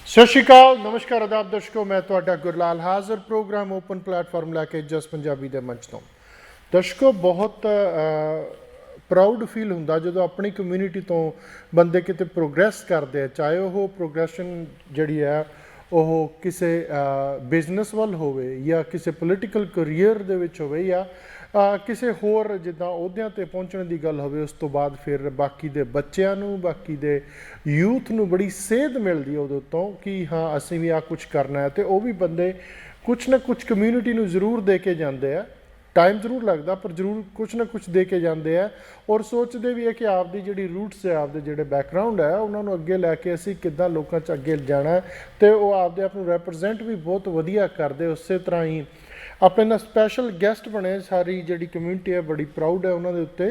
ਸਤਿ ਸ਼੍ਰੀ ਅਕਾਲ ਨਮਸਕਾਰ ਆਦਾਬ ਦਰਸ਼ਕੋ ਮੈਂ ਤੁਹਾਡਾ ਗੁਰਲਾਲ ਹਾਜ਼ਰ ਪ੍ਰੋਗਰਾਮ ਓਪਨ ਪਲੇਟਫਾਰਮ ਲੈ ਕੇ ਜਸ ਪੰਜਾਬੀ ਦੇ ਮੰਚ ਤੋਂ ਦਰਸ਼ਕੋ ਬਹੁਤ ਪ੍ਰਾਊਡ ਫੀਲ ਹੁੰਦਾ ਜਦੋਂ ਆਪਣੀ ਕਮਿਊਨਿਟੀ ਤੋਂ ਬੰਦੇ ਕਿਤੇ ਪ੍ਰੋਗਰੈਸ ਕਰਦੇ ਆ ਚਾਹੇ ਉਹ ਪ੍ਰੋਗਰੈਸ਼ਨ ਜਿਹੜੀ ਹੈ ਉਹ ਕਿਸੇ ਬਿਜ਼ਨਸ ਵੱਲ ਹੋਵੇ ਜਾਂ ਕਿਸੇ ਪੋਲੀਟੀਕਲ ਕਰੀਅਰ ਦੇ ਵਿੱਚ ਹੋਵੇ ਜਾਂ ਕਿਸੇ ਹੋਰ ਜਿੱਦਾਂ ਅਹੁਦਿਆਂ 'ਤੇ ਪਹੁੰਚਣ ਦੀ ਗੱਲ ਹੋਵੇ ਉਸ ਤੋਂ ਬਾਅਦ ਫਿਰ ਬਾਕੀ ਦੇ ਬੱਚਿਆਂ ਨੂੰ ਬਾਕੀ ਦੇ ਯੂਥ ਨੂੰ ਬੜੀ ਸੇਧ ਮਿਲਦੀ ਉਹਦੇ ਉੱਤੋਂ ਕਿ ਹਾਂ ਅਸੀਂ ਵੀ ਆਹ ਕੁਛ ਕਰਨਾ ਹੈ ਅਤੇ ਉਹ ਵੀ ਬੰਦੇ ਕੁਛ ਨਾ ਕੁਛ ਕਮਿਊਨਿਟੀ ਨੂੰ ਜ਼ਰੂਰ ਦੇ ਕੇ ਜਾਂਦੇ ਆ ਟਾਈਮ ਜ਼ਰੂਰ ਲੱਗਦਾ ਪਰ ਜ਼ਰੂਰ ਕੁਛ ਨਾ ਕੁਛ ਦੇ ਕੇ ਜਾਂਦੇ ਆ ਔਰ ਸੋਚਦੇ ਵੀ ਹੈ ਕਿ ਆਪਦੀ ਜਿਹੜੀ ਰੂਟਸ ਹੈ ਆਪਦੇ ਜਿਹੜੇ ਬੈਕਗਰਾਊਂਡ ਹੈ ਉਹਨਾਂ ਨੂੰ ਅੱਗੇ ਲੈ ਕੇ ਅਸੀਂ ਕਿੱਦਾਂ ਲੋਕਾਂ 'ਚ ਅੱਗੇ ਜਾਣਾ ਅਤੇ ਉਹ ਆਪਦੇ ਆਪ ਨੂੰ ਰੈਪਰਜ਼ੈਂਟ ਵੀ ਬਹੁਤ ਵਧੀਆ ਕਰਦੇ ਉਸੇ ਤਰ੍ਹਾਂ ਹੀ ਆਪਣੇ ਨਾਲ ਸਪੈਸ਼ਲ ਗੈਸਟ ਬਣੇ ਸਾਰੀ ਜਿਹੜੀ ਕਮਿਊਨਿਟੀ ਹੈ ਬੜੀ ਪ੍ਰਾਊਡ ਹੈ ਉਹਨਾਂ ਦੇ ਉੱਤੇ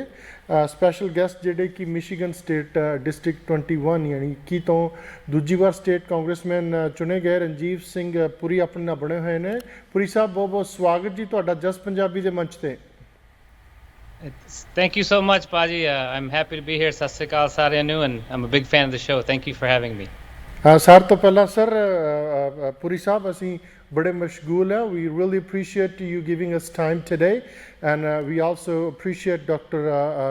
ਸਪੈਸ਼ਲ ਗੈਸਟ ਜਿਹੜੇ ਕਿ ਮਿਸ਼ੀਗਨ ਸਟੇਟ ਡਿਸਟ੍ਰਿਕਟ 21 ਯਾਨੀ 21 ਤੋਂ ਦੂਜੀ ਵਾਰ ਸਟੇਟ ਕਾਂਗਰਸਮੈਨ ਚੁਣੇ ਗਏ ਰਣਜੀਵ ਸਿੰਘ ਪੁਰੀ ਆਪਣੇ ਨਾਲ ਬਣੇ ਹੋਏ ਨੇ ਪੁਰੀ ਸਾਹਿਬ ਬਹੁਤ ਬਹੁਤ ਸਵਾਗਤ ਜੀ ਤੁਹਾਡਾ ਜਸ ਪੰਜਾਬੀ ਦੇ ਮੰਚ ਤੇ Thank you so much, Paji. I'm happy to be here. Sat Sri Akal ਸਾਰਿਆਂ ਨੂੰ and I'm a big fan of the show. Thank you for having me. ਸਾਰ ਤੋਂ ਪਹਿਲਾਂ ਸਰ ਪੁਰੀ ਸਾਹਿਬ ਅਸੀਂ ਬੜੇ ਮਸ਼ਗੂਲ ਹੈ we really appreciate you giving us time today and we also appreciate Dr.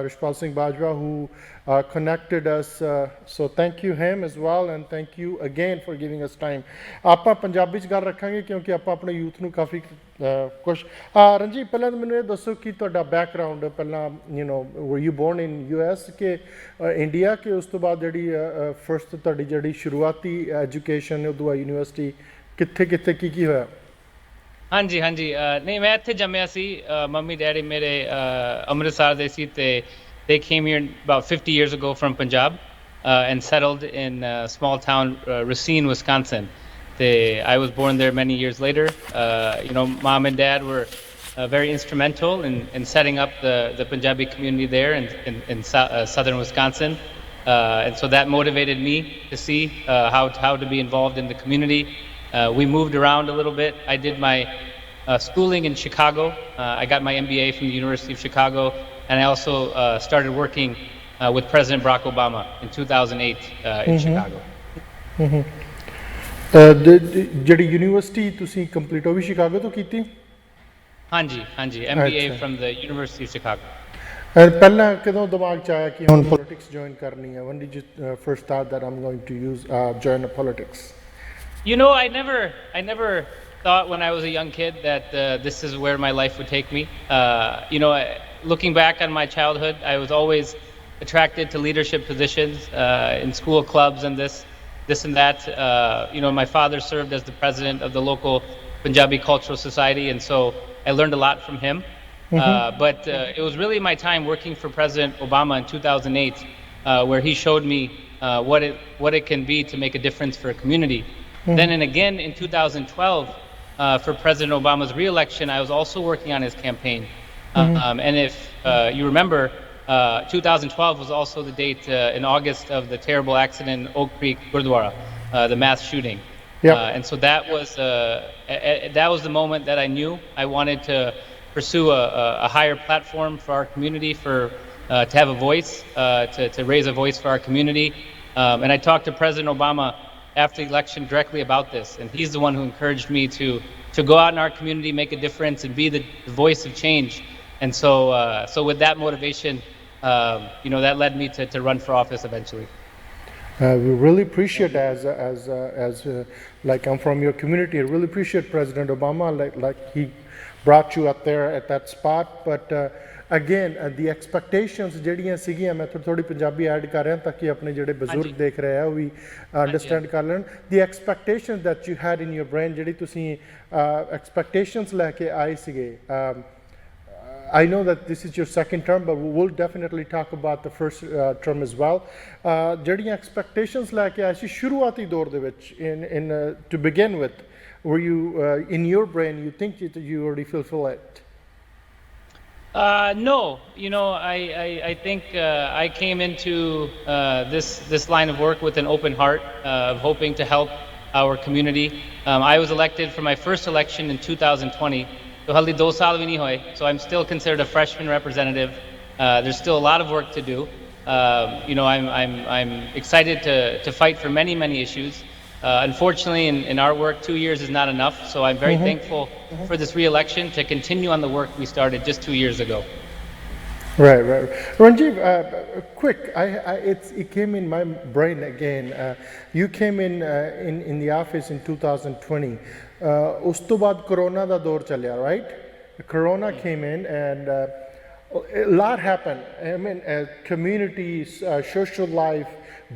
Rishpal Singh Bajwa who connected us so thank you him as well and thank you again for giving us time ਆਪਾਂ ਪੰਜਾਬੀ 'ਚ ਗੱਲ ਰੱਖਾਂਗੇ ਕਿਉਂਕਿ ਆਪਾਂ ਆਪਣੇ youth ਨੂੰ ਕਾਫੀ ਕੁਛ ਰਣਜੀਤ ਪਹਿਲਾਂ ਤਾਂ ਮੈਨੂੰ ਇਹ ਦੱਸੋ ਕਿ ਤੁਹਾਡਾ ਬੈਕਗਰਾਊਂਡ ਪਹਿਲਾਂ were you born in US ਕਿ ਇੰਡੀਆ ਕਿ ਉਸ ਤੋਂ ਬਾਅਦ ਜਿਹੜੀ ਫਸਟ ਤੁਹਾਡੀ ਜਿਹੜੀ ਸ਼ੁਰੂਆਤੀ ਐਜੂਕੇਸ਼ਨ ਉਦੋਂ ਬਾਅਦ ਯੂਨੀਵਰਸਿਟੀ ਕਿੱਥੇ ਕਿੱਥੇ ਕੀ ਹੋਇਆ ਹਾਂਜੀ ਨਹੀਂ ਮੈਂ ਇੱਥੇ ਜੰਮਿਆ ਸੀ ਮੰਮੀ ਡੈਡੀ ਮੇਰੇ ਅੰਮ੍ਰਿਤਸਰ ਦੇ ਸੀ ਤੇ they came here about 50 years ago from Punjab and settled in a small town Racine, Wisconsin. I was born there many years later. Mom and dad were very instrumental in setting up the Punjabi community there in southern Wisconsin. And so that motivated me to see how to be involved in the community. We moved around a little bit. I did my schooling in Chicago. I got my MBA from the University of Chicago. And I also started working with President Barack Obama in 2008 in Chicago. ਜਿਹੜੀ university ਤੁਸੀਂ complete ਉਹ ਵੀ Chicago ਤੋਂ ਕੀਤੀ ਹਾਂਜੀ MBA from the University of Chicago. ਪਹਿਲਾਂ ਕਦੋਂ ਦਿਮਾਗ 'ਚ ਆਇਆ ਕਿ ਹੁਣ ਪੋਲਿਟਿਕਸ ਜੁਆਇਨ ਕਰਨੀ ਹੈ when did you first thought that I'm going to join the politics? I never thought when I was a young kid that this is where my life would take me. Looking back on my childhood, I was always attracted to leadership positions in school clubs and this and that. My father served as the president of the local Punjabi Cultural Society, and so I learned a lot from him. But it was really my time working for President Obama in 2008 where he showed me what it can be to make a difference for a community. Then and again in 2012 for President Obama's re-election, I was also working on his campaign. And if you remember, 2012 was also the date in August of the terrible accident in Oak Creek Gurdwara, the mass shooting. And so that was the moment that I knew I wanted to pursue a higher platform for our community, to have a voice, to raise a voice for our community. And I talked to President Obama after the election directly about this, and he's the one who encouraged me to go out in our community, make a difference, and be the voice of change. And so with that motivation, that led me to run for office eventually. We really appreciate as like I'm from your community. I really appreciate President Obama, like he brought you up there at that spot. But again, the expectations ਜਿਹੜੀਆਂ ਸੀਗੀਆਂ ਮੈਂ ਥੋੜੀ Punjabi add ਕਰ ਰਿਹਾ ਤਾਂ ਕਿ ਆਪਣੇ ਜਿਹੜੇ ਬਜ਼ੁਰਗ ਦੇਖ ਰਹੇ ਆ ਉਹ ਵੀ ਅੰਡਰਸਟੈਂਡ ਕਰ ਲੈਣ the expectations that you had in your brain ਜਿਹੜੀ ਤੁਸੀਂ expectations ਲੈ ਕੇ ਆਏ ਸੀਗੇ I know that this is your second term, but we'll definitely talk about the first term as well. ਜਿਹੜੀਆਂ expectations ਲੈ ਕੇ ਆਏ ਸੀ ਸ਼ੁਰੂਆਤੀ ਦੌਰ ਦੇ ਵਿੱਚ to begin with, were you in your brain you think that you already fulfill it? No, I think I came into this line of work with an open heart of hoping to help our community. I was elected for my first election in 2020. So hardly 2 saal vi nahi hoye. So I'm still considered a freshman representative. There's still a lot of work to do. I'm excited to fight for many issues. Unfortunately, in our work, 2 years is not enough. So I'm very thankful for this re-election to continue on the work we started just 2 years ago. Right. Ranjeev, quick, it came in my brain again. You came in the office in 2020. Us to baad Corona da door chalya, right? Corona came in and a lot happened. I mean, communities, social life,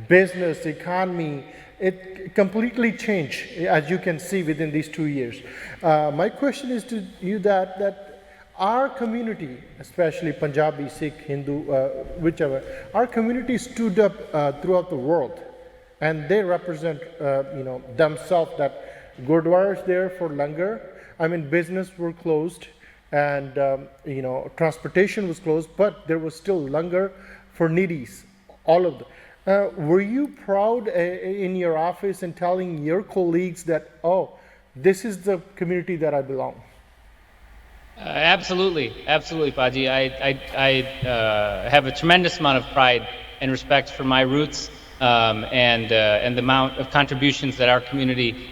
business, economy, it completely changed, as you can see, within these 2 years. My question is to you that our community, especially Punjabi, Sikh, Hindu, whichever, our community stood up throughout the world, and they represent, themselves. That Gurdwaras there for langar. I mean, business were closed, and transportation was closed, but there was still langar for needies, all of them. Were you proud in your office and telling your colleagues that, oh, this is the community that I belong? Absolutely, Paji. I have a tremendous amount of pride and respect for my roots and the amount of contributions that our community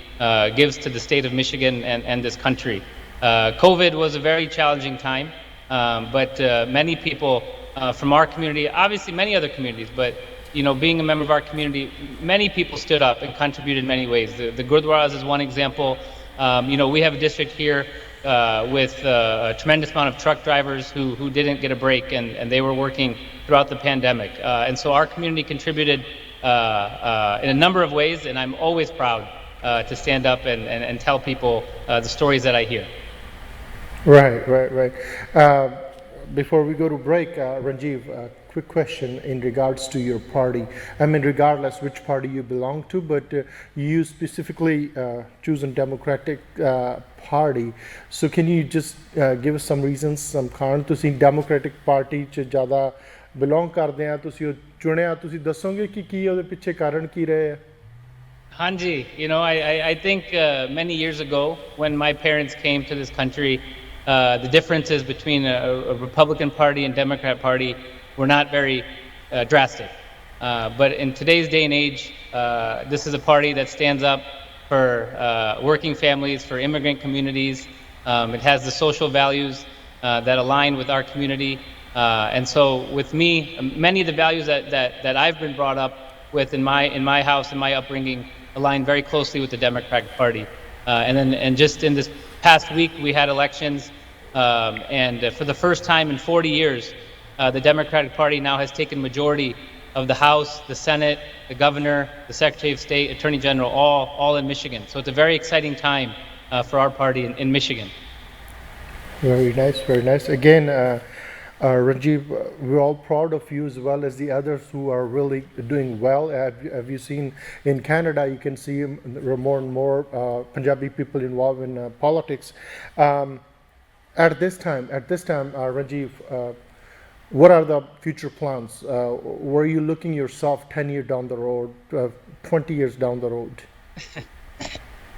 gives to the state of Michigan and this country. COVID was a very challenging time, but many people from our community, obviously many other communities, but being a member of our community, many people stood up and contributed in many ways. The Gurdwaras is one example. We have a district here with a tremendous amount of truck drivers who didn't get a break, and they were working throughout the pandemic. And so our community contributed in a number of ways, and I'm always proud to stand up and tell people the stories that I hear. Right. Before we go to break, Ranjeev, quick question in regards to your party. I mean, regardless which party you belong to, but you specifically chosen Democratic Party. So can you just give us some reasons, some ਕਾਰਨ ਤੁਸੀਂ Democratic Party ਚ ਜ਼ਿਆਦਾ belong ਕਰਦੇ ਆ, ਤੁਸੀਂ ਉਹ ਚੁਣਿਆ, ਤੁਸੀਂ ਦੱਸੋਗੇ ਕਿ ਕੀ ਉਹਦੇ ਪਿੱਛੇ ਕਾਰਨ ਕੀ ਰਹੇ ਆ? Hanji, I think many years ago when my parents came to this country, the differences between a Republican Party and Democrat Party were not very drastic. But in today's day and age, this is a party that stands up for working families, for immigrant communities. It has the social values that align with our community. And so with me, many of the values that I've been brought up with in my house, in my upbringing, align very closely with the Democratic Party. And just in this past week, we had elections, and for the first time in 40 years, the Democratic Party now has taken majority of the House, the Senate, the Governor, the Secretary of State, Attorney General, all in Michigan. So it's a very exciting time for our party in Michigan. Very nice. Again, Ranjeev, we're all proud of you as well as the others who are really doing well. Have you seen in Canada, you can see more and more Punjabi people involved in politics. At this time, Ranjeev, what are the future plans? Where are you looking yourself 10 years down the road, 20 years down the road?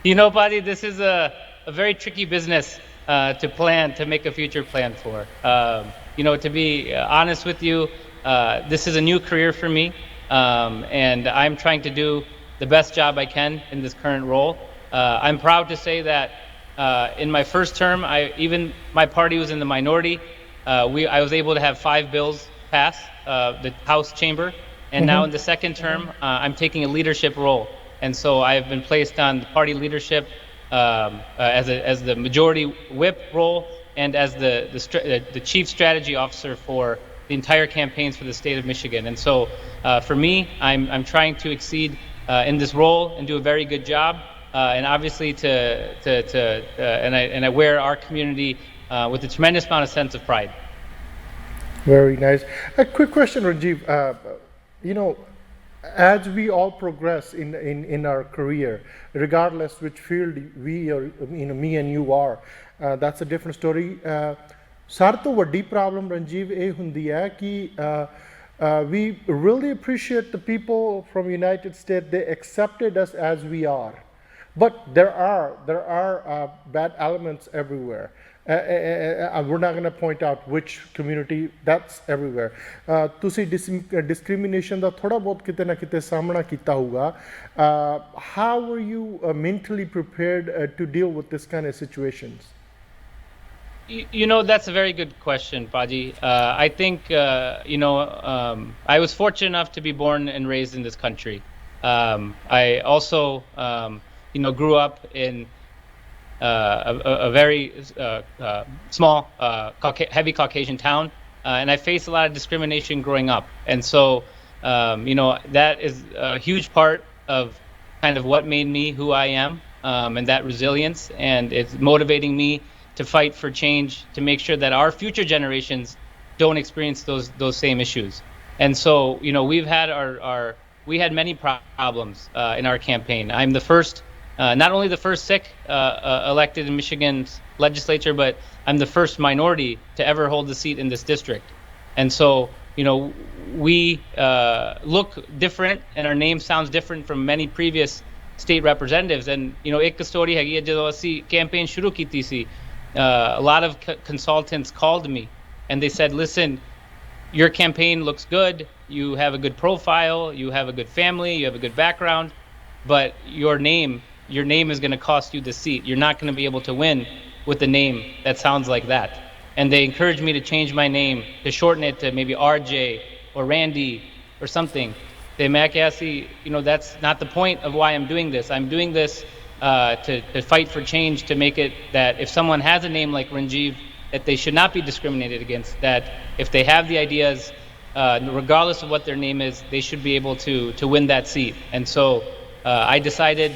Padi, this is a very tricky business to make a future plan for. To be honest with you, this is a new career for me, and I'm trying to do the best job I can in this current role. I'm proud to say that in my first term, even my party was in the minority. I was able to have 5 bills pass the House chamber, and now in the second term, I'm taking a leadership role. And so I have been placed on the party leadership as the majority whip role and as the chief strategy officer for the entire campaigns for the state of Michigan. And so for me, I'm trying to exceed in this role and do a very good job, and obviously I wear our community with a tremendous amount of sense of pride. Very nice. A quick question, Ranjeev. As we all progress in our career, regardless which field we or me and you are, that's a different story. Sar to ਵੱਡੀ problem, Ranjeev, ਇਹ ਹੁੰਦੀ ਹੈ ਕਿ we really appreciate the people from United States. They accepted us as we are. But there are bad elements everywhere. we're not going to point out which community, that's everywhere. ਤੁਸੀਂ discrimination ਦਾ ਥੋੜਾ ਬਹੁਤ ਕਿਤੇ ਨਾ ਕਿਤੇ ਸਾਹਮਣਾ ਕੀਤਾ ਹੋਊਗਾ. How were you mentally prepared to deal with this kind of situations? You know, that's a very good question, Paji. I think, I was fortunate enough to be born and raised in this country. I also, grew up in a very small, heavy Caucasian town, and I faced a lot of discrimination growing up. And so, that is a huge part of kind of what made me who I am, and that resilience, and it's motivating me to fight for change, to make sure that our future generations don't experience those same issues. And so, we've had we had many problems in our campaign. I'm the first, not only the first Sikh elected in Michigan's legislature, but I'm the first minority to ever hold a seat in this district. And so, we look different, and our name sounds different from many previous state representatives. And, ek story hai jadon assi campaign shuru ਕੀਤੀ ਸੀ, a lot of consultants called me and they said, listen, your campaign looks good, you have a good profile, you have a good family, you have a good background, but your name is going to cost you the seat. You're not going to be able to win with a name that sounds like that. And they encouraged me to change my name, to shorten it to maybe RJ or Randy or something. They that's not the point of why I'm doing this. I'm doing this to fight for change, to make it that if someone has a name like Ranjeev, that they should not be discriminated against, that if they have the ideas, regardless of what their name is, they should be able to win that seat. And so I decided,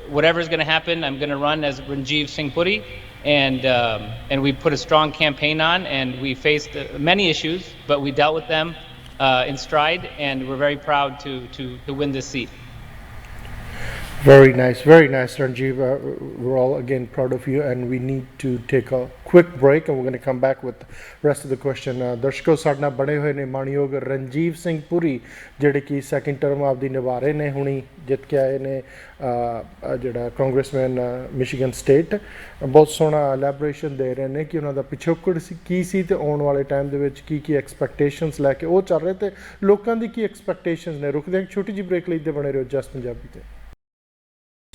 whatever's going to happen, I'm going to run as Ranjeev Singh Puri, and we put a strong campaign on, and we faced many issues, but we dealt with them in stride, and we're very proud to win this seat. Very nice, Ranjeev. We're all again proud of you, and we need to take a quick break, and we're going to come back with the rest of the question. ਦਰਸ਼ਕੋ ਸਾਡੇ ਨਾਲ ਬਣੇ ਹੋਏ ਨੇ ਮਾਣਯੋਗ ਰਣਜੀਵ ਸਿੰਘ ਪੁਰੀ, ਜਿਹੜੇ ਕਿ second term ਆਪਦੀ ਨਿਭਾ ਰਹੇ ਨੇ, ਹੁਣੀ ਜਿੱਤ ਕੇ ਆਏ ਨੇ ਜਿਹੜਾ ਕਾਂਗਰਸਮੈਨ ਮਿਸ਼ੀਗਨ ਸਟੇਟ. ਬਹੁਤ ਸੋਹਣਾ ਐਲੈਬੋਰੇਸ਼ਨ ਦੇ ਰਹੇ ਨੇ ਕਿ ਉਹਨਾਂ ਦਾ ਪਿਛੋਕੜ ਕੀ ਸੀ ਤੇ ਆਉਣ ਵਾਲੇ ਟਾਈਮ ਦੇ ਵਿੱਚ ਕੀ ਐਕਸਪੈਕਟੇਸ਼ਨਸ ਲੈ ਕੇ ਉਹ ਚੱਲ ਰਹੇ ਤੇ ਲੋਕਾਂ ਦੀ ਕੀ ਐਕਸਪੈਕਟੇਸ਼ਨਸ ਨੇ. ਰੁਕਦੇ ਹਾਂ ਛੋਟੀ ਜਿਹੀ ਬ੍ਰੇਕ ਲਈ, ਤੇ ਬਣੇ ਰਹੋ ਜਸ ਪੰਜਾਬੀ ਤੇ.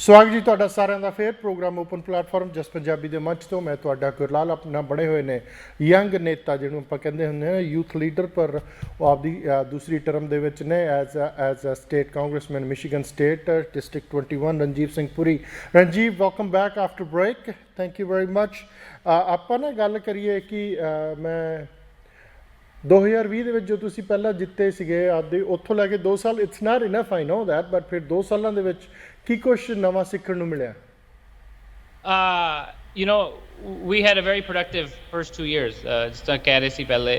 ਸਵਾਗਤ ਜੀ ਤੁਹਾਡਾ ਸਾਰਿਆਂ ਦਾ ਫੇਰ ਪ੍ਰੋਗਰਾਮ ਓਪਨ ਪਲੇਟਫਾਰਮ ਜਸ ਪੰਜਾਬੀ ਦੇ ਮੰਚ ਤੋਂ. ਮੈਂ ਤੁਹਾਡਾ ਗੁਰਲਾਲ. ਆਪਣਾ ਬਣੇ ਹੋਏ ਨੇ ਯੰਗ ਨੇਤਾ ਜਿਹਨੂੰ ਆਪਾਂ ਕਹਿੰਦੇ ਹੁੰਦੇ ਹਾਂ ਯੂਥ ਲੀਡਰ, ਪਰ ਉਹ ਆਪਦੀ ਦੂਸਰੀ ਟਰਮ ਦੇ ਵਿੱਚ ਨੇ as a state congressman Michigan state district 21, Ranjeev Singh Puri. Ranjeev, welcome back after break. Thank you very much. ਆਪਾਂ ਨਾ ਗੱਲ ਕਰੀਏ ਕਿ ਮੈਂ 2020 ਦੇ ਵਿੱਚ ਜੋ ਤੁਸੀਂ ਪਹਿਲਾਂ ਜਿੱਤੇ ਸੀਗੇ ਆਪਦੇ ਉੱਥੋਂ ਲੈ ਕੇ 2 ਸਾਲ, it's not enough, I no that, but ਫਿਰ 2 ਸਾਲਾਂ ਦੇ ਵਿੱਚ ਕੀ ਕੁਛ ਨਵਾਂ ਸਿੱਖਣ ਨੂੰ ਮਿਲਿਆ? We had a very productive first 2 years. Just ਕਹਿ ਰਹੇ ਸੀ ਪਹਿਲੇ,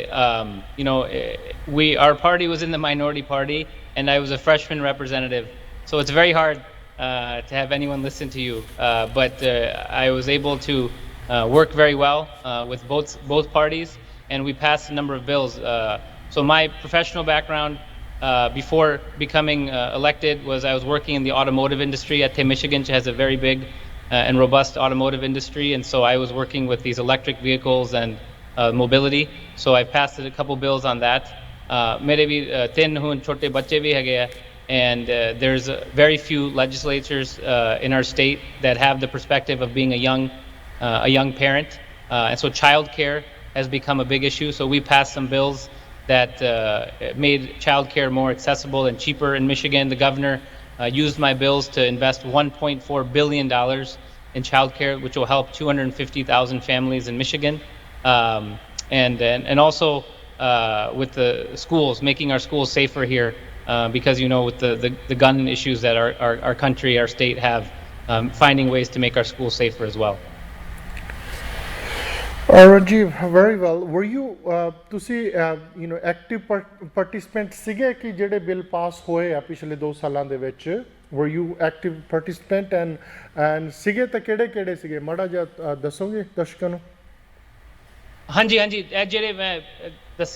our party was in the minority party, and I was a freshman representative, so it's very hard to have anyone listen to you. But I was able to work very well with both parties, and we passed a number of bills. So my professional background before becoming elected was I was working in the automotive industry at Michigan, which has a very big and robust automotive industry, and so I was working with these electric vehicles and mobility. So I passed a couple bills on that. Mere bhi tin hun chote bacche bhi hage, and there's very few legislatures in our state that have the perspective of being a young parent, and so childcare has become a big issue. So we passed some bills that made childcare more accessible and cheaper in Michigan. The governor used my bills to invest $1.4 billion in childcare, which will help 250,000 families in Michigan. And also with the schools, making our schools safer here, because with the gun issues that our country, our state have, finding ways to make our schools safer as well. Ranjeev, very well. Were you ਤੁਸੀਂ active participant ਸੀਗੇ ਕਿ ਜਿਹੜੇ bill pass ਹੋਏ ਆ ਪਿਛਲੇ 2 ਸਾਲਾਂ ਦੇ ਵਿੱਚ? Were you active participant and ਸੀਗੇ ਤਾਂ ਕਿਹੜੇ ਸੀਗੇ? ਮਾੜਾ ਜਿਹਾ ਦੱਸੋਗੇ ਦਰਸ਼ਕਾਂ ਨੂੰ? ਹਾਂਜੀ ਇਹ ਜਿਹੜੇ ਮੈਂ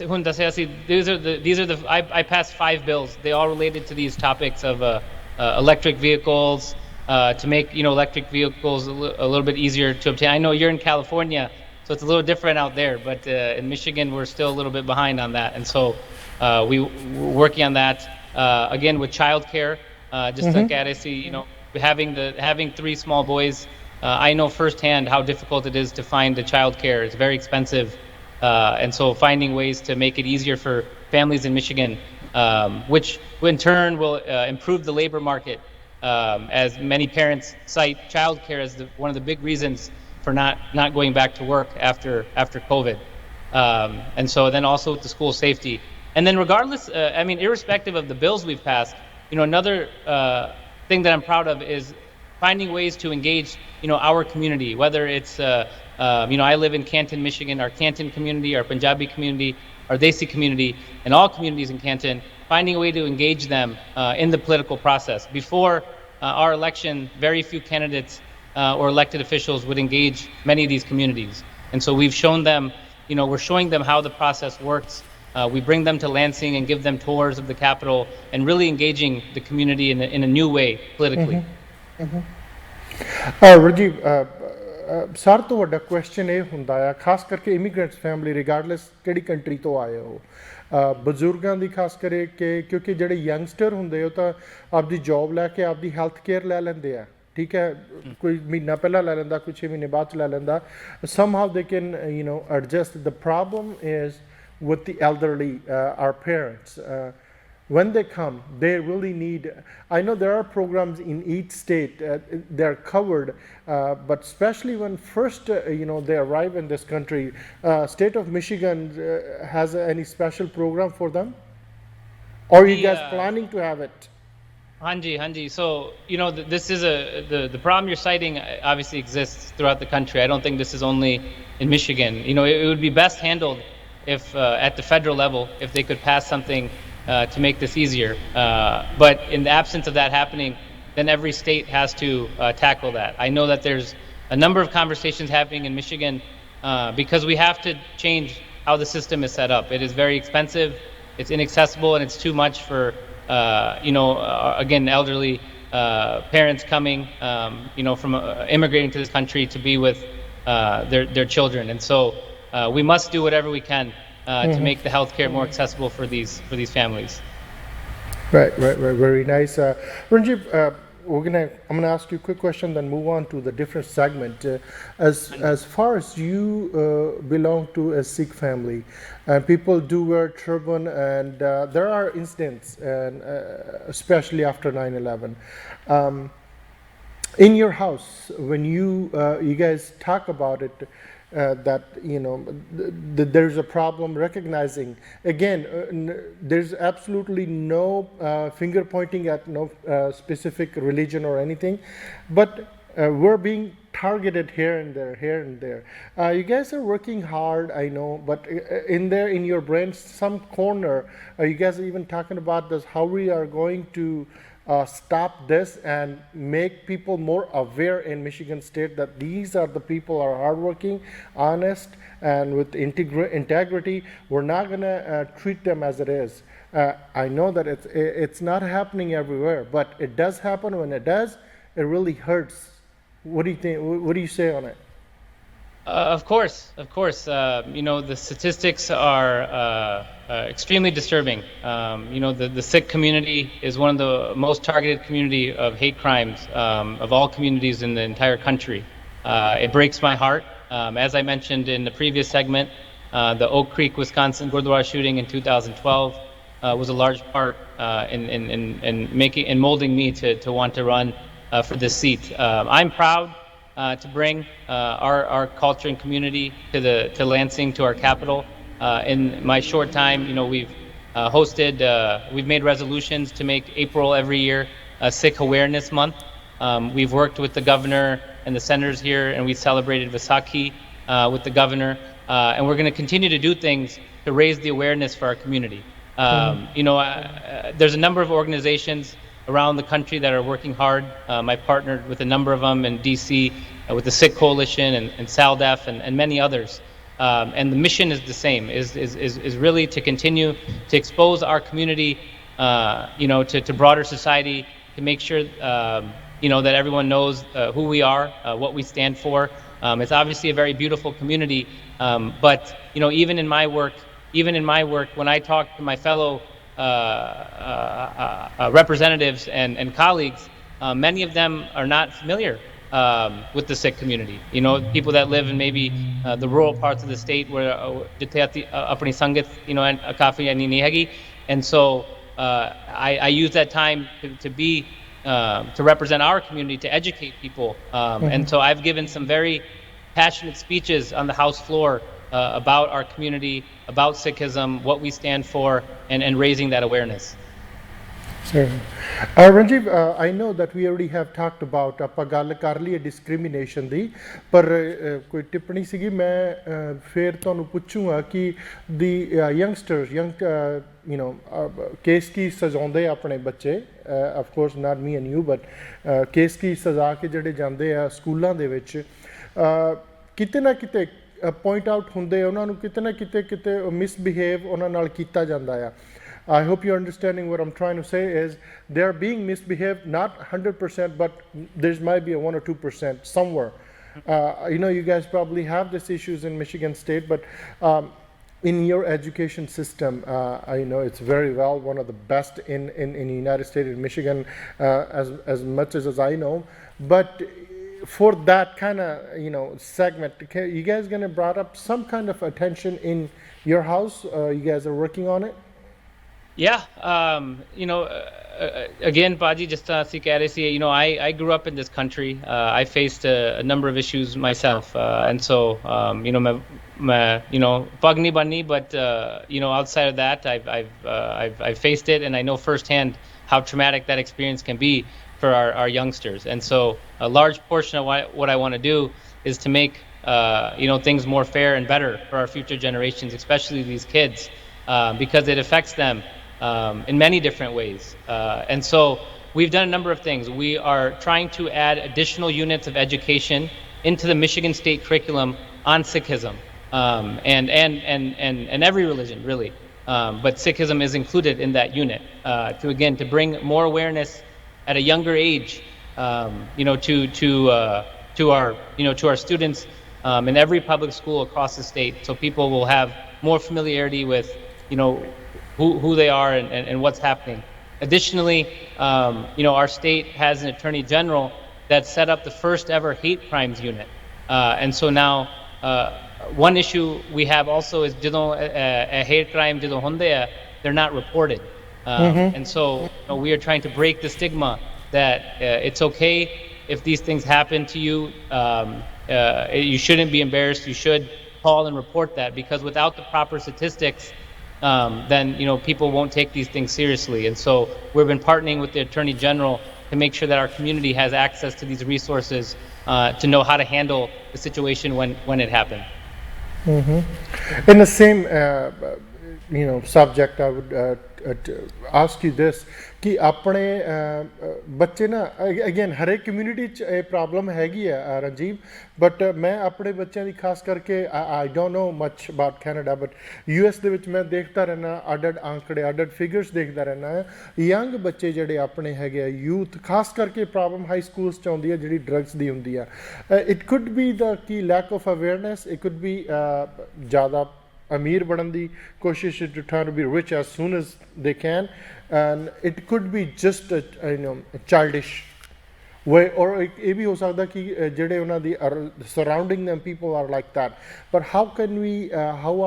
ਹੁਣ ਦੱਸਿਆ ਸੀ, these are the I passed 5 bills. They all related to these topics of electric vehicles, to make electric vehicles a little bit easier to obtain. I know you're in California, so it's a little different out there, but in Michigan we're still a little bit behind on that, and so we're working on that again with childcare. Just like Adesi, having 3 small boys. I know firsthand how difficult it is to find a childcare. It's very expensive, and so finding ways to make it easier for families in Michigan, which in turn will improve the labor market, as many parents cite childcare as one of the big reasons for not going back to work after COVID. And so then also with the school safety. And then regardless, irrespective of the bills we've passed, another thing that I'm proud of is finding ways to engage, our community, whether it's, I live in Canton, Michigan, our Canton community, our Punjabi community, our Desi community, and all communities in Canton, finding a way to engage them in the political process. Before our election, very few candidates or elected officials would engage many of these communities. And so we've shown them, we're showing them how the process works. We bring them to Lansing and give them tours of the Capitol and really engaging the community in a new way politically. Ranjeev, ਸਾਰ ਤੋਂ ਵੱਡਾ question ਇਹ ਹੁੰਦਾ ਆ, ਖਾਸ ਕਰਕੇ immigrants family regardless ਕਿਹੜੀ country ਤੋਂ ਆਏ ਹੋ, ਬਜ਼ੁਰਗਾਂ ਦੀ ਖਾਸ ਕਰੇ ਕਿ ਕਿਉਂਕਿ ਜਿਹੜੇ ਯੰਗਸਟਰ ਹੁੰਦੇ ਉਹ ਤਾਂ ਆਪਦੀ ਜੌਬ ਲੈ ਕੇ ਆਪਦੀ ਹੈਲਥ ਕੇਅਰ ਲੈ ਲੈਂਦੇ ਆ, ਠੀਕ ਹੈ, ਕੋਈ ਮਹੀਨਾ ਪਹਿਲਾਂ ਲੈ ਲੈਂਦਾ, ਕੋਈ 6 ਮਹੀਨੇ ਬਾਅਦ 'ਚ ਲੈ ਲੈਂਦਾ, somehow they can adjust. The problem is with the elderly, our parents. When they come, they really need, I know there are programs in each state, they're covered, but especially when first, they arrive in this country, state of Michigan has any special program for them? Or are you guys planning to have it? Hanji. So, this is the problem you're citing obviously exists throughout the country. I don't think this is only in Michigan. It would be best handled if at the federal level, if they could pass something to make this easier. But in the absence of that happening, then every state has to tackle that. I know that there's a number of conversations happening in Michigan because we have to change how the system is set up. It is very expensive, it's inaccessible, and it's too much for, again, elderly parents coming, from immigrating to this country to be with their children. And so we must do whatever we can to make the healthcare more accessible for these families. Right. Very nice. Ranjeev, I'm gonna ask you a quick question, then move on to the different segment. As far as you belong to a Sikh family, and people do wear turban, and there are incidents, and especially after 9/11. In your house, when you guys talk about it, that there's a problem recognizing, again, there's absolutely no finger pointing at no specific religion or anything, but we're being targeted here and there. You guys are working hard, I know, but in your brain, some corner, are you guys even talking about this, how we are going to stop this and make people more aware in Michigan State that these are the people are hardworking, honest, and with integrity. We're not going to treat them as it is. I know that it's not happening everywhere, but it does happen. When it does, it really hurts. What do you think? What do you say on it? Of course. The statistics are extremely disturbing. The Sikh community is one of the most targeted community of hate crimes of all communities in the entire country. It breaks my heart. As I mentioned in the previous segment, the Oak Creek, Wisconsin Gurdwara shooting in 2012 was a large part in molding me to want to run for this seat. I'm proud to bring our culture and community to Lansing, to our capital. In my short time, we've we've made resolutions to make April every year a Sikh Awareness Month. We've worked with the governor and the senators here, and we celebrated Vaisakhi with the governor. And we're going to continue to do things to raise the awareness for our community. There's a number of organizations around the country that are working hard. I partnered with a number of them in DC with the Sikh Coalition and SALDEF and many others. And the mission is the same, is really to continue to expose our community, to broader society, to make sure that everyone knows who we are, what we stand for. It's obviously a very beautiful community, but even in my work, when I talk to my fellow representatives and colleagues, many of them are not familiar with the Sikh community. People that live in maybe the rural parts of the state where apni sangat kafi nahi hai. And so I use that time to represent our community, to educate people. And so I've given some very passionate speeches on the House floor about our community, about Sikhism, what we stand for, and raising that awareness. Certainly. Ranjeev, I know that we already have talked about ਆਪਾਂ ਗੱਲ ਕਰ ਲਈ discrimination ਦੀ, ਪਰ ਕੋਈ ਟਿੱਪਣੀ ਸੀਗੀ ਮੈਂ ਫਿਰ ਤੁਹਾਨੂੰ ਪੁੱਛੂੰਗਾ ਕਿ ਦੀ ਯੰਗਸਟਰਸ ਕੇਸ ਕੀ ਸਜਾਉਂਦੇ ਆਪਣੇ ਬੱਚੇ, of course not me and you, but ਕੇਸ ਕੀ ਸਜਾ ਕੇ ਜਿਹੜੇ ਜਾਂਦੇ ਆ ਸਕੂਲਾਂ ਦੇ ਵਿੱਚ, ਕਿਤੇ ਨਾ ਕਿਤੇ ਪੁਆਇੰਟ ਆਊਟ ਹੁੰਦੇ, ਉਹਨਾਂ ਨੂੰ ਕਿਤੇ ਨਾ ਕਿਤੇ ਮਿਸਬਿਹੇਵ ਉਹਨਾਂ ਨਾਲ ਕੀਤਾ ਜਾਂਦਾ ਆ. I hope you're understanding what I'm trying to say is they're being misbehaved, not 100%, but there might be a 1 or 2% somewhere. You guys probably have these issues in Michigan State, but in your education system, I know it's very well one of the best in the United States, in Michigan, as much as I know. But for that kind of segment, you guys gonna brought up some kind of attention in your house? You guys are working on it? Yeah, again, Paji, just see keh rahe si, I grew up in this country. I faced a number of issues myself, and so main pag nahi banni, but outside of that, I've faced it, and I know firsthand how traumatic that experience can be for our youngsters. And so a large portion of what I want to do is to make things more fair and better for our future generations, especially these kids, because it affects them in many different ways. And so we've done a number of things. We are trying to add additional units of education into the Michigan State curriculum on Sikhism, and every religion really. But Sikhism is included in that unit to bring more awareness at a younger age, to our students in every public school across the state, so people will have more familiarity with who they are and what's happening. Additionally, our state has an attorney general that set up the first ever hate crimes unit. And so now one issue we have also is a hate crime jadon hunde hai, they're not reported. And so we are trying to break the stigma that it's okay if these things happen to you. You shouldn't be embarrassed. You should call and report that, because without the proper statistics, then people won't take these things seriously. And so we've been partnering with the Attorney General to make sure that our community has access to these resources to know how to handle the situation when it happened. In the same subject, I would ask you this, कि अपने बच्चे ना again हर एक community च ये problem हैगी है Ranjeev, but मैं अपने बच्चों की खास करके I don't know much about Canada, but US दे विच मैं देखता रहना अडड आंकड़े अडड फिगर्स देखता रहना है. यंग बच्चे ਜਿਹੜੇ ਆਪਣੇ ਹੈਗੇ ਆ यूथ खास करके प्रॉब्लम हाई स्कूल्स च आउंदी है ਜਿਹੜੀ ड्रग्स ਦੀ ਹੁੰਦੀ ਆ. इट कुड बी द की lack of awareness, it could be ज़्यादा अमीर बनने की कोशिश to try to be rich as soon as they can, and it could be just a childish way, or ये भी हो सकता कि जेडे उन्हां दी surrounding them people are like that. But how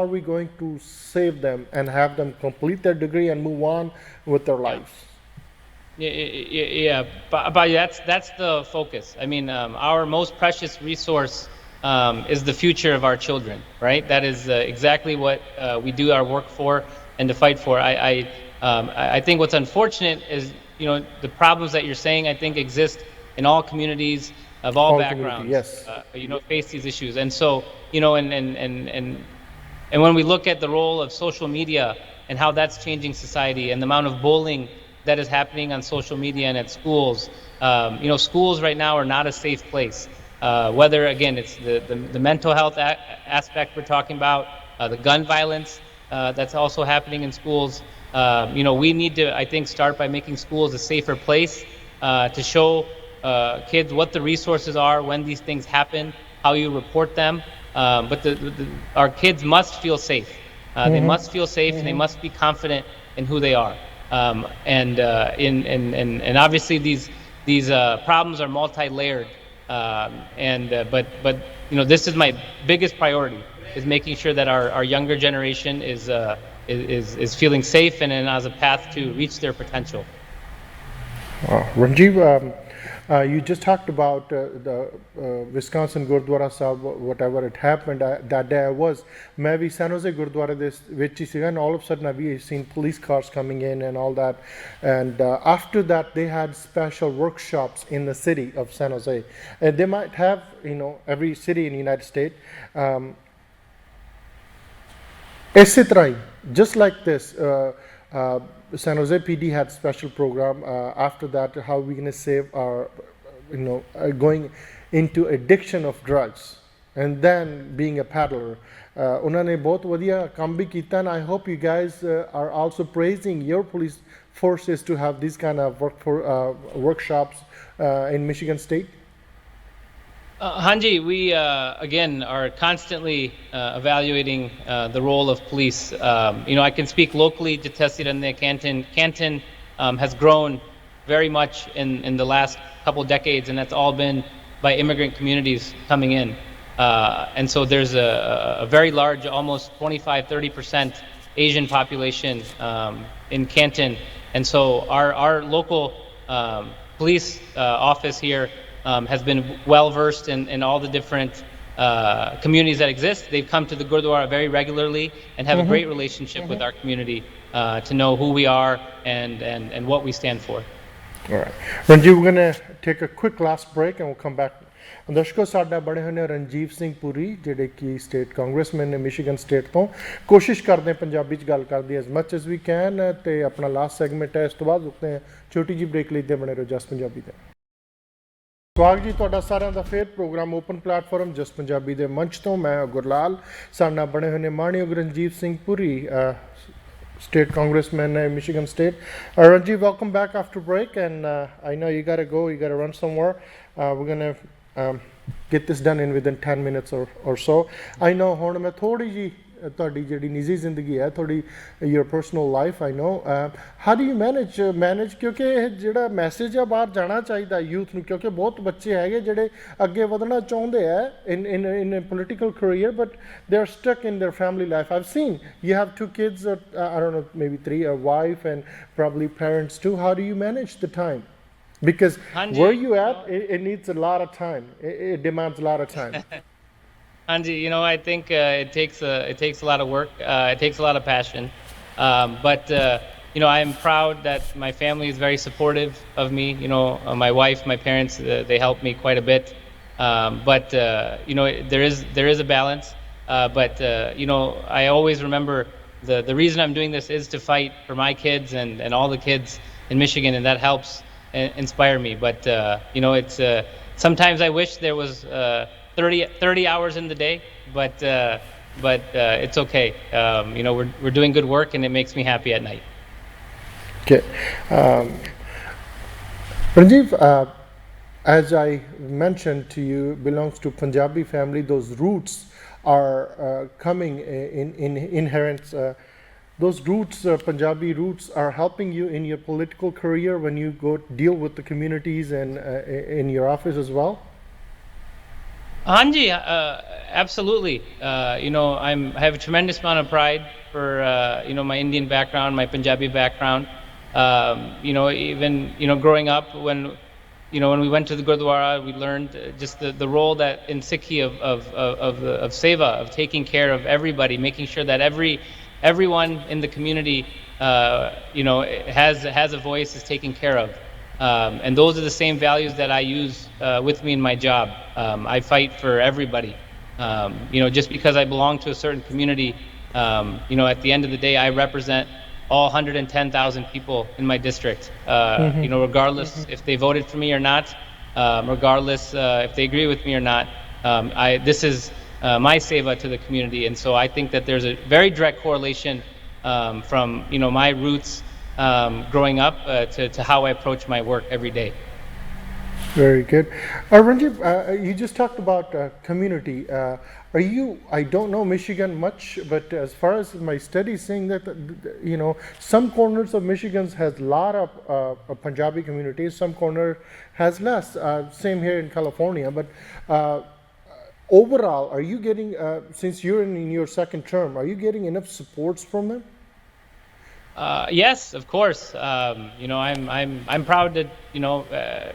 are we going to save them and have them complete their degree and move on with their lives? Yeah, but that's the focus. I mean, our most precious resource is the future of our children, right? That is exactly what we do our work for and to fight for. I think what's unfortunate is, the problems that you're saying, I think exist in all communities of all backgrounds. Yes. Face these issues. And so, and when we look at the role of social media and how that's changing society and the amount of bullying that is happening on social media and at schools, schools right now are not a safe place. Whether, again, it's the mental health aspect we're talking about, the gun violence that's also happening in schools. We need to, I think, start by making schools a safer place to show kids what the resources are when these things happen, how you report them. But our kids must feel safe. They must feel safe, and they must be confident in who they are. And obviously these problems are multi-layered. But this is my biggest priority, is making sure that our younger generation is feeling safe and has a path to reach their potential. Ranjeev, you just talked about the Wisconsin Gurdwara Sahib, whatever it happened. That day I was, मैं भी San Jose Gurdwara दे विच ही सीगा, and all of a sudden I've seen police cars coming in and all that. And after that, they had special workshops in the city of San Jose. And they might have, every city in the United States. इसी तरह ही, just like this, San Jose PD had special program. After that, how we going to save our, going into addiction of drugs, and then being a peddler. उन्होंने बहुत वधिया काम भी कीता, and I hope you guys are also praising your police forces to have these kind of workshops in Michigan State. Hanji, we again are constantly evaluating the role of police. I can speak locally to Tessiranne. Canton has grown very much in the last couple decades, and that's all been by immigrant communities coming in. And so there's a very large, almost 25-30% Asian population in Canton. And so our local police office here has been well versed in all the different communities that exist. They've come to the Gurdwara very regularly and have a great relationship with our community to know who we are and what we stand for. All right. Ranjeev, we're going to take a quick last break and we'll come back. ਦਰਸ਼ਕੋ, ਸਾਡਾ ਬੜੇ ਹੋਏ ਨੇ ਰਣਜੀਵ ਸਿੰਘ ਪੁਰੀ, ਜਿਹੜੇ ਕਿ state congressman ਨੇ Michigan state ਤੋਂ। ਕੋਸ਼ਿਸ਼ ਕਰਦੇ ਹਾਂ ਪੰਜਾਬੀ 'ਚ ਗੱਲ ਕਰਦੀ as much as we can, ਅਤੇ ਆਪਣਾ ਲਾਸਟ ਸੈਗਮੈਂਟ ਹੈ, ਇਸ ਤੋਂ ਬਾਅਦ ਰੁਕਦੇ ਹਾਂ ਛੋਟੀ ਜਿਹੀ ਬ੍ਰੇਕ ਲਈ। ਦੇ ਬਣੇ ਰਹੋ ਜਸ ਪੰਜਾਬੀ ਦੇ। ਸਵਾਗਤ ਜੀ ਤੁਹਾਡਾ ਸਾਰਿਆਂ ਦਾ ਫੇਰ ਪ੍ਰੋਗਰਾਮ ਓਪਨ ਪਲੇਟਫਾਰਮ ਜਸ ਪੰਜਾਬੀ ਦੇ ਮੰਚ ਤੋਂ। ਮੈਂ ਗੁਰਲਾਲ, ਸਾਡੇ ਨਾਲ ਬਣੇ ਹੋਏ ਨੇ ਮਾਣਯੋਗ ਰਣਜੀਵ ਸਿੰਘ ਪੁਰੀ, state congressman in Michigan State. Ranjeev, welcome back after break, and I know you got to go, you got to run somewhere. We're going to get this done in within 10 minutes or so. I know ਹੁਣ ਮੈਂ ਥੋੜੀ ਜੀ ਤੁਹਾਡੀ ਜਿਹੜੀ ਨਿੱਜੀ ਜ਼ਿੰਦਗੀ ਹੈ, ਥੋੜੀ your personal life, I know. How do you manage ਕਿਉਂਕਿ ਇਹ ਜਿਹੜਾ ਮੈਸੇਜ ਆ ਬਾਹਰ ਜਾਣਾ ਚਾਹੀਦਾ ਯੂਥ ਨੂੰ, ਕਿਉਂਕਿ ਬਹੁਤ ਬੱਚੇ ਹੈਗੇ ਜਿਹੜੇ ਅੱਗੇ ਵਧਣਾ ਚਾਹੁੰਦੇ ਆ in a political career, but they're stuck in their family life. I've seen you have 2 kids, or I don't know, maybe 3, a wife and probably parents too. How do you manage the time? Because where you at, it needs a lot of time. It demands a lot of time. Anji, I think it takes a lot of work. It takes a lot of passion. But I am proud that my family is very supportive of me. My wife, my parents, they help me quite a bit. But there is a balance. But I always remember the reason I'm doing this is to fight for my kids and all the kids in Michigan, and that helps inspire me. But it's sometimes I wish there was 30 hours in the day, but it's okay. We're doing good work, and it makes me happy at night. Okay. Ranjeev, as I mentioned to you, belongs to Punjabi family. Those roots are coming in inherent. Those roots, Punjabi roots, are helping you in your political career when you go deal with the communities and in your office as well? Hanji, absolutely. I have a tremendous amount of pride for my Indian background, my Punjabi background. Even growing up, when we went to the Gurdwara, we learned just the role that in Sikhi of seva, of taking care of everybody, making sure that everyone in the community has a voice, is taken care of. And those are the same values that I use with me in my job. I fight for everybody. Just because I belong to a certain community, at the end of the day, I represent all 110,000 people in my district. Regardless if they voted for me or not, regardless if they agree with me or not, this is my seva to the community. And so I think that there's a very direct correlation from my roots growing up to how I approach my work every day. Very good. Ranjeev, you just talked about community. I don't know Michigan much, but as far as my studies saying that, some corners of Michigan has a lot of Punjabi communities, some corner has less. Same here in California, but overall, are you getting, since you're in your second term, are you getting enough supports from them? Yes, of course. I'm proud to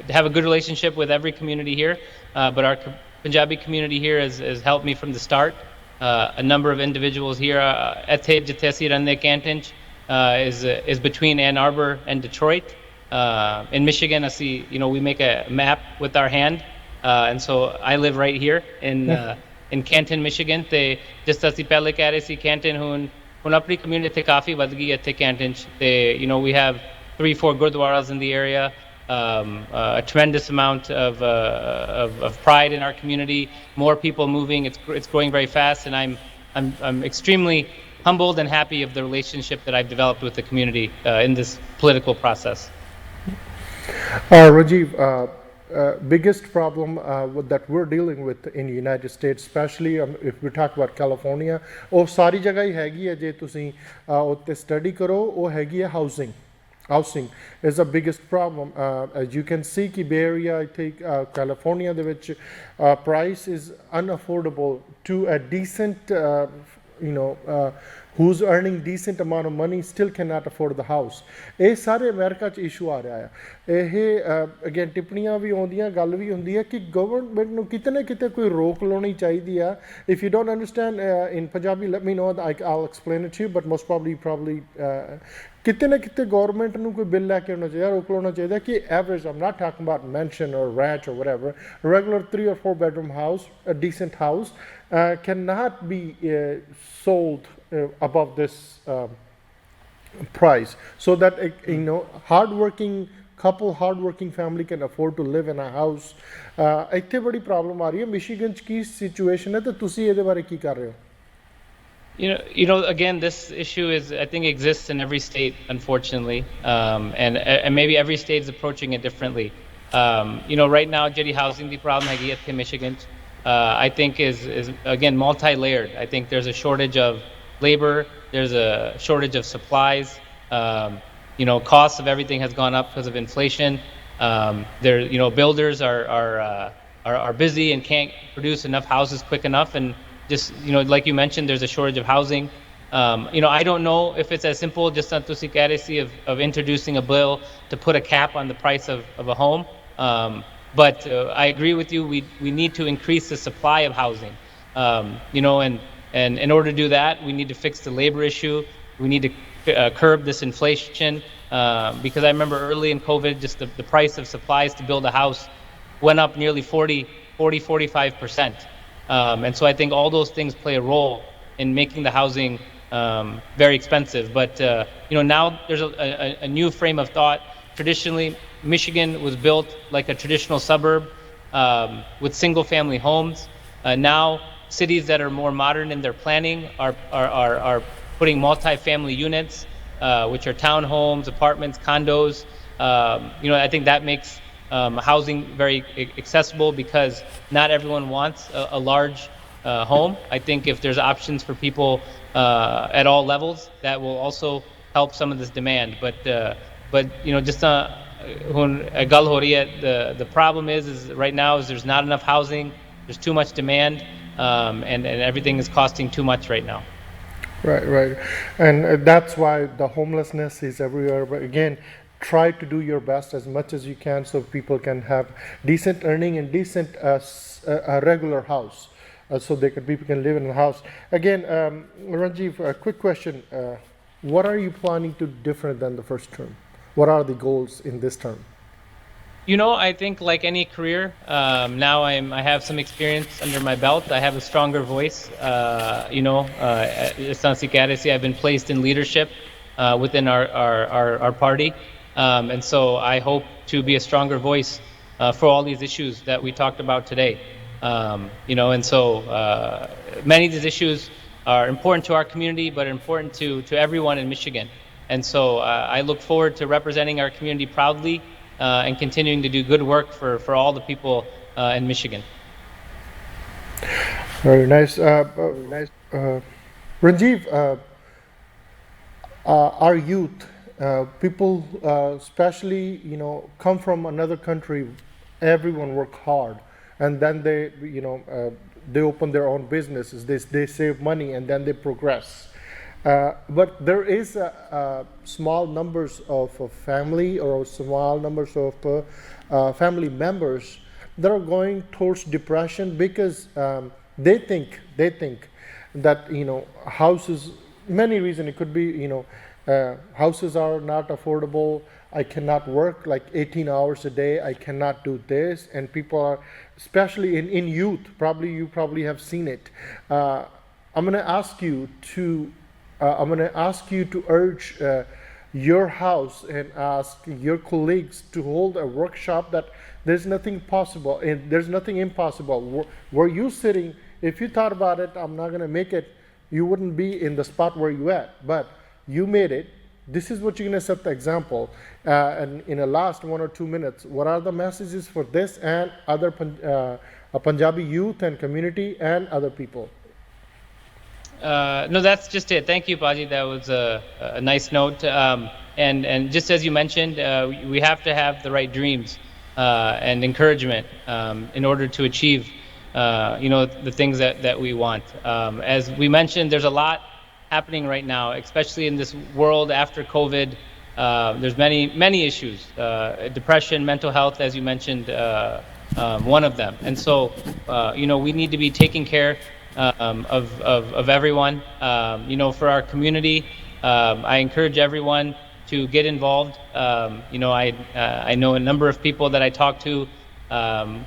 have a good relationship with every community here. But our Punjabi community here has helped me from the start. A number of individuals here, ਇੱਥੇ ਜਿੱਥੇ ਅਸੀਂ ਰਹਿੰਦੇ Canton, is between Ann Arbor and Detroit. In Michigan, we make a map with our hand, and so I live right here in Canton, Michigan. ਤੇ ਜਿਸ ਤਰ੍ਹਾਂ ਅਸੀਂ ਪਹਿਲੇ ਕਹਿ ਰਹੇ ਸੀ Canton ਹੁਣ ਆਪਣੀ community ਇੱਥੇ ਕਾਫੀ ਵੱਧ ਗਈ ਇੱਥੇ Canton 'ਚ ਤੇ we have 3-4 gurdwaras in the area, a tremendous amount of pride in our community, more people moving, it's growing very fast, and I'm extremely humbled and happy of the relationship that I've developed with the community in this political process. Rajiv, biggest problem that we're dealing with in the United States, especially if we talk about California, ਉਹ ਸਾਰੀ ਜਗ੍ਹਾ ਹੀ ਹੈਗੀ ਹੈ ਜੇ ਤੁਸੀਂ ਉੱਤੇ study ਕਰੋ ਉਹ ਹੈਗੀ ਹੈ housing is the biggest problem. As you can see ਕਿ Bay Area ਇੱਥੇ California ਦੇ ਵਿੱਚ price is unaffordable to a decent who's earning decent amount of money still cannot afford the house. ਇਹ ਸਾਰੇ ਅਮਰੀਕਾ 'ਚ ਇਸ਼ੂ ਆ ਰਿਹਾ ਹੈ। ਇਹ ਅਗੇਨ ਟਿੱਪਣੀਆਂ ਵੀ ਆਉਂਦੀਆਂ ਗੱਲ ਵੀ ਹੁੰਦੀ ਹੈ ਕਿ ਗਵਰਨਮੈਂਟ ਨੂੰ ਕਿਤੇ ਨਾ ਕਿਤੇ ਕੋਈ ਰੋਕ ਲਾਉਣੀ ਚਾਹੀਦੀ ਆ। If you don't understand in Punjabi, let me know, I'll explain it to you, but most probably ਕਿਤੇ ਨਾ ਕਿਤੇ ਗਵਰਨਮੈਂਟ ਨੂੰ ਕੋਈ ਬਿੱਲ ਲੈ ਕੇ ਆਉਣਾ ਚਾਹੀਦਾ, ਰੋਕ ਲਾਉਣਾ ਚਾਹੀਦਾ ਕਿ average, I'm not talking about mansion or ranch or whatever, a regular 3 or 4 bedroom house, a decent house cannot be sold above this price, so that hardworking family can afford to live in a house. ਇੱਥੇ ਬੜੀ problem ਆ ਰਹੀ ਹੈ Michigan 'ਚ ਕੀ situation ਹੈ ਤੇ ਤੁਸੀਂ ਇਹਦੇ ਬਾਰੇ ਕੀ ਕਰ ਰਹੇ ਹੋ? Again, this issue I think exists in every state, unfortunately, and maybe every state is approaching it differently. Right now, ਜਿਹੜੀ housing ਦੀ problem ਹੈਗੀ ਇੱਥੇ Michigan, I think is again multi-layered. I think there's a shortage of labor, there's a shortage of supplies. Costs of everything has gone up because of inflation. Builders are busy and can't produce enough houses quick enough, and just like you mentioned, there's a shortage of housing. I don't know if it's as simple just of introducing a bill to put a cap on the price of a home, but I agree with you, we need to increase the supply of housing, and in order to do that we need to fix the labor issue. We need to curb this inflation, because I remember early in COVID, just the price of supplies to build a house went up nearly 45%. And so I think all those things play a role in making the housing very expensive. But now there's a new frame of thought. Traditionally, Michigan was built like a traditional suburb with single-family homes. Now cities that are more modern in their planning are putting multi-family units, which are townhomes, apartments, condos. I think that makes housing very accessible, because not everyone wants a large home. I think if there's options for people at all levels, that will also help some of this demand. But just ਗੱਲ ਹੋ ਰਹੀ ਹੈ, the problem is right now is there's not enough housing, there's too much demand, and everything is costing too much right now. Right, and that's why the homelessness is everywhere. But again, try to do your best as much as you can so people can have decent earning and decent a regular house, so people can live in a house. Again, Ranjeev, a quick question: what are you planning to do different than the first term? What are the goals in this term? I think like any career, now I have some experience under my belt. I have a stronger voice. I've been placed in leadership within our party. And so I hope to be a stronger voice for all these issues that we talked about today. And so many of these issues are important to our community, but important to everyone in Michigan. And so I look forward to representing our community proudly and continuing to do good work for all the people in Michigan. Very nice. Ranjeev, our youth, people, especially, come from another country, everyone work hard, and then they, they open their own businesses, they save money, and then they progress. But there is small numbers of family or small numbers of family members that are going towards depression because they think that houses, many reasons. It could be houses are not affordable. I cannot work like 18 hours a day. I cannot do this, and people are, especially in youth. You probably have seen it. I'm going to ask you to urge your house and ask your colleagues to hold a workshop that there's nothing possible and there's nothing impossible. Where you sitting, if you thought about it, I'm not going to make it, you wouldn't be in the spot where you at, but you made it. This is what you're going to set the example. And in the last 1 or 2 minutes, what are the messages for this and other Punjabi youth and community and other people? No, that's just it. Thank you, Baji. That was a nice note. And just as you mentioned, we have to have the right dreams and encouragement in order to achieve, the things that we want. As we mentioned, there's a lot happening right now, especially in this world after COVID. There's many issues, depression, mental health, as you mentioned, one of them. And so, we need to be taking care of everyone. For our community, I encourage everyone to get involved. I know a number of people that I talk to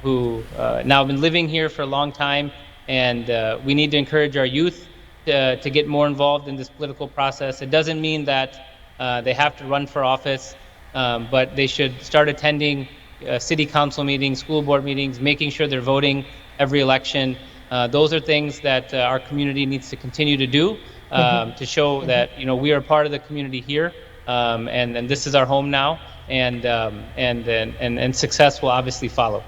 who now have been living here for a long time, and we need to encourage our youth to get more involved in this political process. It doesn't mean that they have to run for office, but they should start attending city council meetings, school board meetings, making sure they're voting every election. Those are things that our community needs to continue to do to show that we are part of the community here, and this is our home now, and success will obviously follow.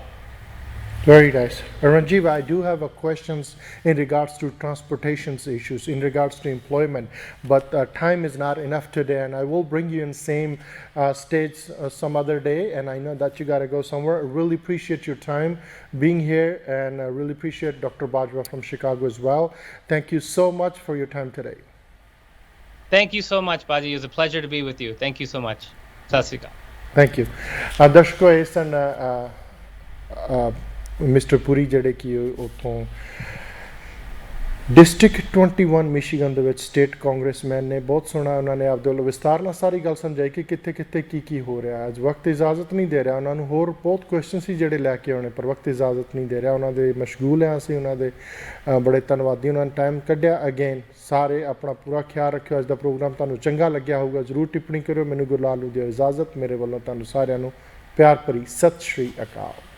Very nice. Ranjeev, I do have questions in regards to transportation issues, in regards to employment, but time is not enough today, and I will bring you in same stage some other day, and I know that you got to go somewhere. I really appreciate your time being here, and I really appreciate Dr. Bajwa from Chicago as well. Thank you so much for your time today. Thank you so much, Baji. It was a pleasure to be with you. Thank you so much. Sat Sri Akal. Thank you. ਦਰਸ਼ਕੋ ਇਸ ਸਨ mister ਪੁਰੀ ਜਿਹੜੇ ਕਿ ਉੱਥੋਂ district 21 Michigan ਦੇ ਵਿੱਚ state congressman ਨੇ। ਬਹੁਤ ਸੋਹਣਾ ਉਹਨਾਂ ਨੇ ਆਪਦੇ ਵੱਲੋਂ ਵਿਸਤਾਰ ਨਾਲ ਸਾਰੀ ਗੱਲ ਸਮਝਾਈ ਕਿ ਕਿੱਥੇ ਕਿੱਥੇ ਕੀ ਹੋ ਰਿਹਾ। ਅੱਜ ਵਕਤ ਇਜਾਜ਼ਤ ਨਹੀਂ ਦੇ ਰਿਹਾ ਉਹਨਾਂ ਨੂੰ, ਹੋਰ ਬਹੁਤ ਕੁਐਸਚਨ ਸੀ ਜਿਹੜੇ ਲੈ ਕੇ ਆਉਣੇ, ਪਰ ਵਕਤ ਇਜਾਜ਼ਤ ਨਹੀਂ ਦੇ ਰਿਹਾ। ਉਹਨਾਂ ਦੇ ਮਸ਼ਗੂਲ ਹਾਂ ਅਸੀਂ, ਉਹਨਾਂ ਦੇ ਬੜੇ ਧੰਨਵਾਦੀ, ਉਹਨਾਂ ਨੇ ਟਾਈਮ ਕੱਢਿਆ। ਅਗੇਨ ਸਾਰੇ ਆਪਣਾ ਪੂਰਾ ਖਿਆਲ ਰੱਖਿਓ। ਅੱਜ ਦਾ ਪ੍ਰੋਗਰਾਮ ਤੁਹਾਨੂੰ ਚੰਗਾ ਲੱਗਿਆ ਹੋਊਗਾ, ਜ਼ਰੂਰ ਟਿੱਪਣੀ ਕਰਿਓ। ਮੈਨੂੰ ਗੁਰਲਾਲ ਨੂੰ ਦਿਓ ਇਜਾਜ਼ਤ। ਮੇਰੇ ਵੱਲੋਂ ਤੁਹਾਨੂੰ ਸਾਰਿਆਂ ਨੂੰ ਪਿਆਰ ਭਰੀ ਸਤਿ ਸ਼੍ਰੀ ਅਕਾਲ।